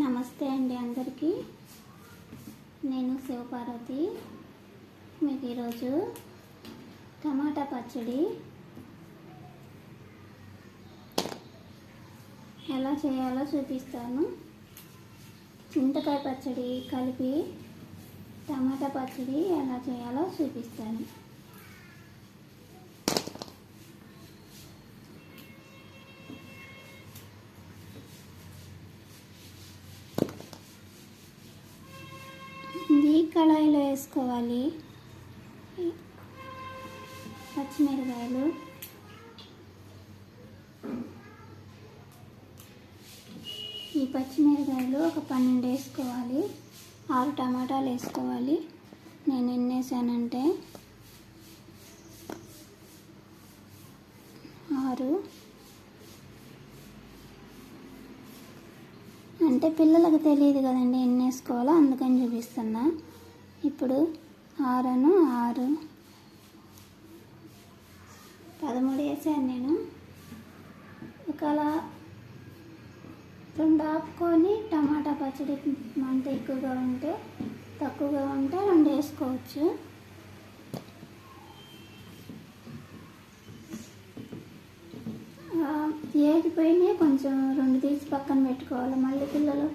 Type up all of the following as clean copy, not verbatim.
నమస్తే అండి అందరికీ. నేను శివపార్వతి. మీకు ఈరోజు టమాటా పచ్చడి ఎలా చేయాలో చూపిస్తాను. చింతకాయ పచ్చడి కలిపి టమాటా పచ్చడి ఎలా చేయాలో చూపిస్తాను. ఇది కళాయిలో వేసుకోవాలి. పచ్చిమిరకాయలు, ఈ పచ్చిమిరకాయలు ఒక 12 వేసుకోవాలి. 6 టమాటాలు వేసుకోవాలి. నేను ఎన్ని వేసానంటే 6, అంటే పిల్లలకు తెలియదు కదండి ఎన్ని వేసుకోవాలో, అందుకని చూపిస్తున్నా. ఇప్పుడు 6 13 వేసాను నేను. ఒకలా 2 ఆపుకొని టమాటా పచ్చడి మంట ఎక్కువగా ఉంటే తక్కువగా ఉంటే 2 వేసుకోవచ్చు. ఏగిపోయినాయి కొంచెం 2 తీసి పక్కన పెట్టుకోవాలి. మళ్ళీ పిల్లలు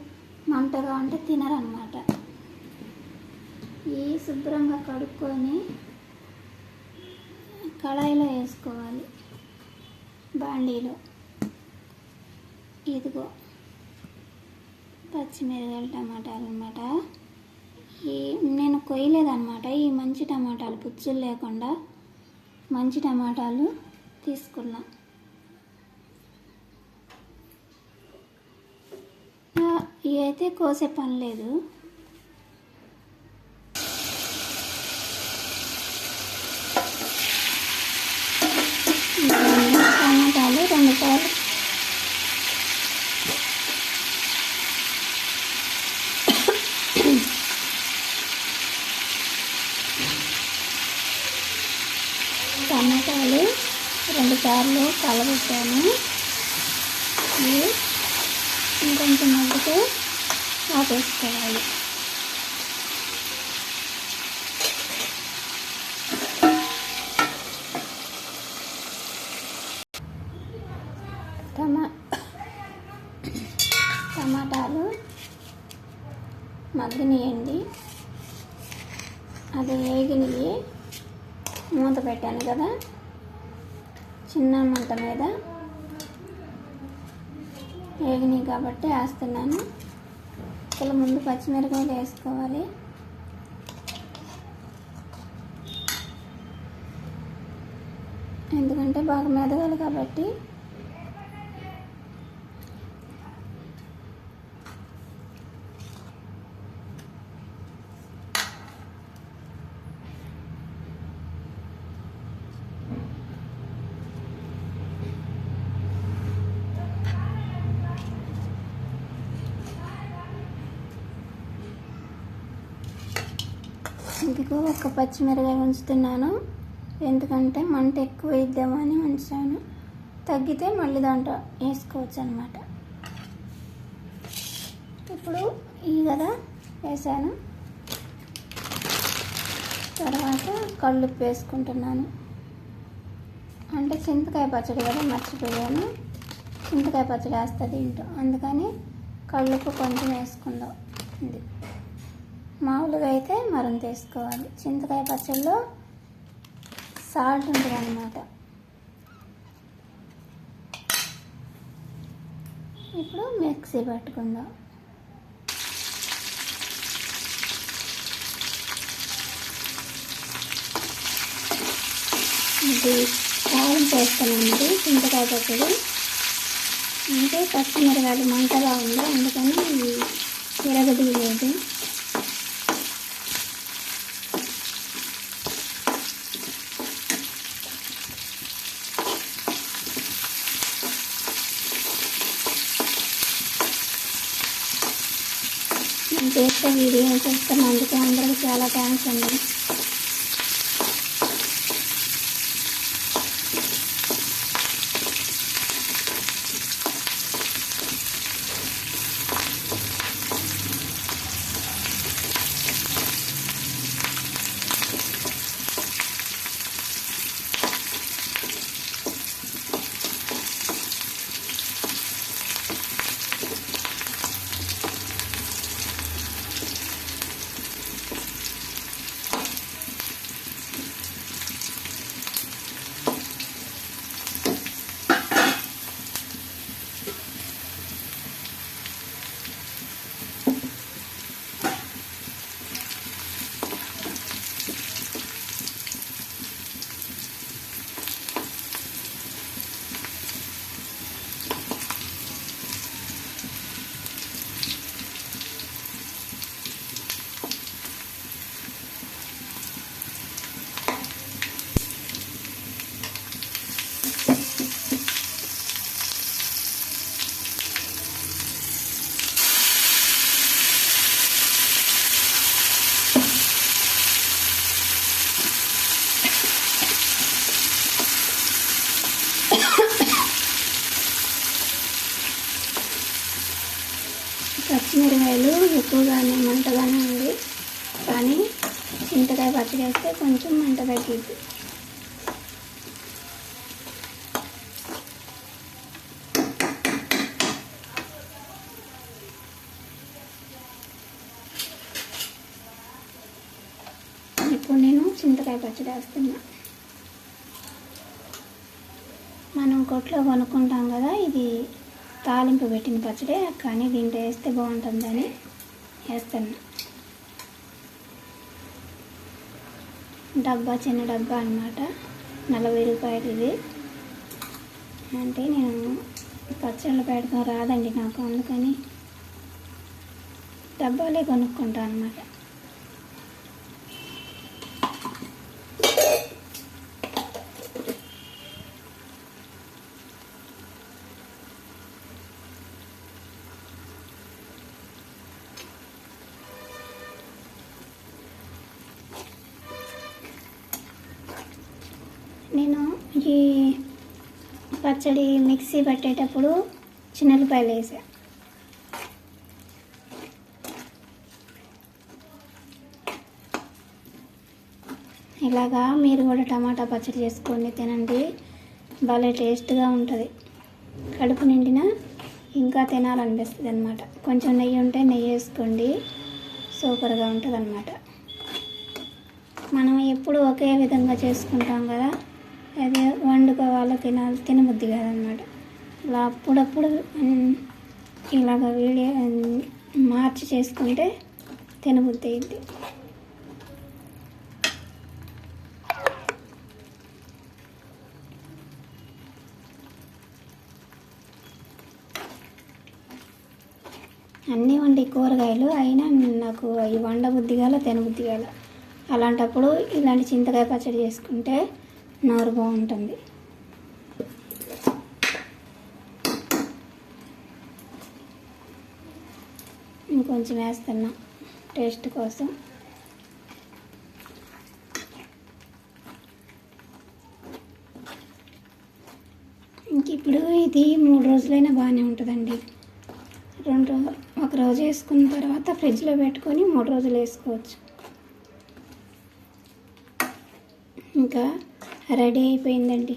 మంటగా ఉంటే తినరన్నమాట. ఈ శుభ్రంగా కడుక్కొని కళాయిలో వేసుకోవాలి. బాండీలో ఇదిగో పచ్చిమిరకాయలు, టమాటాలు అన్నమాట. నేను కొయ్యలేదన్నమాట. ఈ మంచి టమాటాలు, పుచ్చులు లేకుండా మంచి టమాటాలు తీసుకున్నా. ఇవి అయితే కోసే పని లేదు. టమాటాలు 2 సార్లు కలబెట్టాను. ఇంకొంచెం మగ్గితే ఆపేసుకోవాలి. టమాటాలు మగ్గనియండి. అది వేగినవి మూత పెట్టాను కదా చిన్న మంట మీద, వేగినాయి కాబట్టి వేస్తున్నాను. అసలు ముందు పచ్చిమిరకాయలు వేసుకోవాలి. ఎందుకంటే బాగా మెదగాలి కాబట్టి. ఇదిగో ఒక పచ్చిమిరకాయ ఉంచుతున్నాను. ఎందుకంటే మంట ఎక్కువ ఇద్దామని ఉంచాను. తగ్గితే మళ్ళీ దాంట్లో వేసుకోవచ్చు అన్నమాట. ఇప్పుడు ఈ కదా వేసాను. తర్వాత కల్లుప్పు వేసుకుంటున్నాను. అంటే చింతకాయ పచ్చడి కదా, మర్చిపోయాను. చింతకాయ పచ్చడి వేస్తుంది ఇంట్లో, అందుకని కల్లుప్పు కొంచెం వేసుకుందాం. ఇది మామూలుగా అయితే మరింత వేసుకోవాలి. చింతకాయ పచ్చడిలో సాల్ట్ ఉంటుంది అన్నమాట. ఇప్పుడు మిక్సీ పట్టుకుందాం. ఇది కారం చేస్తానండి చింతకాయ పచ్చడి. అంటే పచ్చిమిరకాయలు మంటగా ఉంది, అందుకని తిరగదీయలేదు. చేస్తే వీడియో చేస్తున్నందుకు అందరికీ చాలా థ్యాంక్స్ అండి. పచ్చిమిరకాయలు ఎక్కువగానే మంటగానే ఉంది, కానీ చింతకాయ పచ్చడి వేస్తే కొంచెం మంట తగ్గిద్ది. ఇప్పుడు నేను చింతకాయ పచ్చడి వేస్తున్నా. మనం కొట్లో కొనుక్కుంటాం కదా, ఇది తాలింపు పెట్టిన పచ్చడి, కానీ దీంట్లో వేస్తే బాగుంటుందని వేస్తున్నా. డబ్బా చిన్న డబ్బా అన్నమాట, 40 రూపాయలు ఇది. అంటే నేను పచ్చళ్ళు పెడతాం రాదండి నాకు, అందుకని డబ్బాలే కొనుక్కుంటాను అన్నమాట. నేను ఈ పచ్చడి మిక్సీ పట్టేటప్పుడు చిన్నెల్లిపాయలు వేసా. ఇలాగా మీరు కూడా టమాటా పచ్చడి చేసుకొని తినండి, భలే టేస్ట్గా ఉంటుంది. కడుపు నిండినా ఇంకా తినాలనిపిస్తుంది అన్నమాట. కొంచెం నెయ్యి ఉంటే నెయ్యి వేసుకోండి, సూపర్గా ఉంటుంది అన్నమాట. మనం ఎప్పుడు ఒకే విధంగా చేసుకుంటాం కదా, అదే వండుకోవాలో తినబుద్ధి కాదనమాట. ఇలా అప్పుడప్పుడు ఇలాగ వీడియో మార్చి చేసుకుంటే తినబుద్ధి అయింది. అన్నీ వండి కూరగాయలు అయినా నాకు అవి వండబుద్ధి కాల, తినబుద్ధి కాల. అలాంటప్పుడు ఇలాంటి చింతకాయ పచ్చడి చేసుకుంటే నోరు బాగుంటుంది. ఇంకొంచెం వేస్తున్నా టేస్ట్ కోసం. ఇంక ఇప్పుడు ఇది 3 రోజులైనా బాగానే ఉంటుందండి. ఒక రోజు వేసుకున్న తర్వాత ఫ్రిడ్జ్లో పెట్టుకొని 3 రోజులు వేసుకోవచ్చు. ఇంకా రెడీ అయిపోయిందండి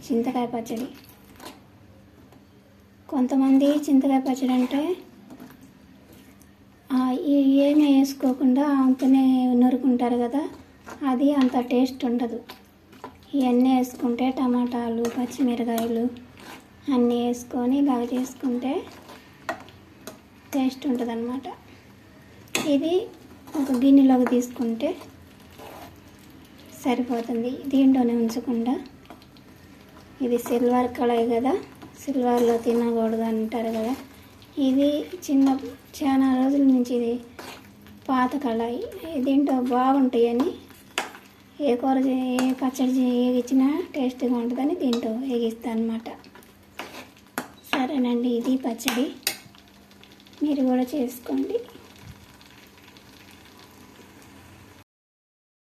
చింతకాయ పచ్చడి. కొంతమంది చింతకాయ పచ్చడి అంటే ఏమీ వేసుకోకుండా అంతనే నూరుకుంటారు కదా, అది అంత టేస్ట్ ఉండదు. ఇవన్నీ వేసుకుంటే టమాటాలు, పచ్చిమిరకాయలు అన్నీ వేసుకొని ఇలాగ చేసుకుంటే టేస్ట్ ఉంటుంది అన్నమాట. ఇది ఒక గిన్నెలోకి తీసుకుంటే సరిపోతుంది, దీంట్లోనే ఉంచకుండా. ఇది సిల్వర్ కళాయి కదా, సిల్వర్లో తినకూడదు అంటారు కదా, ఇది చాలా రోజుల నుంచి ఇది పాత కళాయి. దీంట్లో బాగుంటాయని ఏ పచ్చడి వేగించినా టేస్ట్గా ఉంటుందని దీంట్లో వేగిస్తాను అన్నమాట. సరేనండి, ఇది పచ్చడి, మీరు కూడా చేసుకోండి.